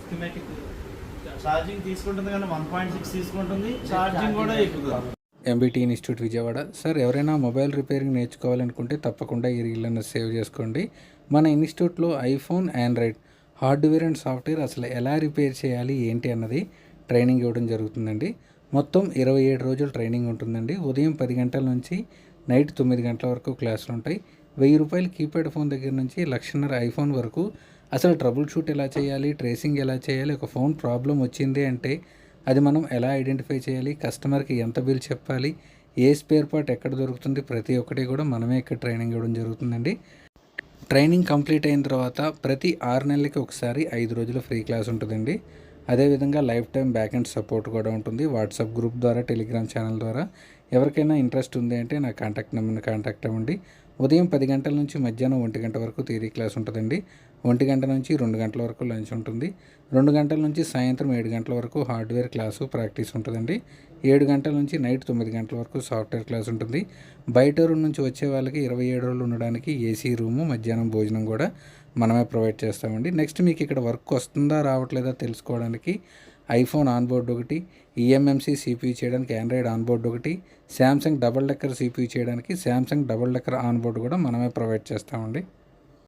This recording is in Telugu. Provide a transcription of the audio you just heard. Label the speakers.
Speaker 1: స్కిమాటిక్ ఛార్జింగ్ తీసుకుంటుంది కానీ 1.6 తీసుకుంటుంది, ఛార్జింగ్ కూడా ఎక్కుతుంది.
Speaker 2: MBT institute Vijayawada. సార్ ఎవరైనా మొబైల్ రిపేరింగ్ నేర్చుకోవాలనుకుంటే తప్పకుండా ఈ రీల్లను సేవ్ చేసుకోండి. మన ఇన్స్టిట్యూట్లో iPhone, Android hardware and software అసలు ఎలా రిపేర్ చేయాలి ఏంటి అన్నది ట్రైనింగ్ ఇవ్వడం జరుగుతుందండి. మొత్తం 27 రోజులు ట్రైనింగ్ ఉంటుందండి. ఉదయం 10 గంటల నుంచి నైట్ 9 గంటల వరకు క్లాసులు ఉంటాయి. 1000 రూపాయలు కీప్యాడ్ ఫోన్ దగ్గర నుంచి 1,50,000 ఐఫోన్ వరకు అసలు ట్రబుల్ షూట్ ఎలా చేయాలి, ట్రేసింగ్ ఎలా చేయాలి, ఒక ఫోన్ ప్రాబ్లం వచ్చింది అంటే అది మనం ఎలా ఐడెంటిఫై చేయాలి, కస్టమర్కి ఎంత బిల్ చెప్పాలి, ఏ స్పేర్ పార్ట్ ఎక్కడ దొరుకుతుంది, ప్రతి ఒక్కటి కూడా మనమే ఇక్కడ ట్రైనింగ్ ఇవ్వడం జరుగుతుందండి. ట్రైనింగ్ కంప్లీట్ అయిన తర్వాత ప్రతి 6 నెలలకి ఒకసారి 5 రోజులు ఫ్రీ క్లాస్ ఉంటుందండి. అదేవిధంగా life time back and support కూడా ఉంటుంది. వాట్సాప్ గ్రూప్ ద్వారా, టెలిగ్రామ్ ఛానల్ ద్వారా ఎవరికైనా ఇంట్రెస్ట్ ఉంది అంటే నా కాంటాక్ట్ నెంబర్ని కాంటాక్ట్ అవ్వండి. ఉదయం 10 గంటల నుంచి మధ్యాహ్నం 1 గంట వరకు థియరీ క్లాస్ ఉంటుందండి. 1 గంట నుంచి 2 గంటల వరకు లంచ్ ఉంటుంది. 2 గంటల నుంచి సాయంత్రం 7 గంటల వరకు హార్డ్వేర్ క్లాసు ప్రాక్టీస్ ఉంటుందండి. 7 గంటల నుంచి నైట్ 9 గంటల వరకు సాఫ్ట్వేర్ క్లాస్ ఉంటుంది. బయట రూమ్ నుంచి వచ్చే వాళ్ళకి 27 రోజులు ఉండడానికి ఏసీ రూము, మధ్యాహ్నం భోజనం కూడా మనమే ప్రొవైడ్ చేస్తామండి. నెక్స్ట్ మీకు ఇక్కడ వర్క్ వస్తుందా రావట్లేదా తెలుసుకోవడానికి ఐఫోన్ ఆన్బోర్డ్ ఒకటి, ఈఎంఎంసీ సిపియూ చేయడానికి ఆండ్రాయిడ్ ఆన్బోర్డ్ ఒకటి, శాంసంగ్ డబల్ డెక్కర్ సిపియూ చేయడానికి శాంసంగ్ డబల్ డెక్కర్ ఆన్బోర్డ్ కూడా మనమే ప్రొవైడ్ చేస్తామండి.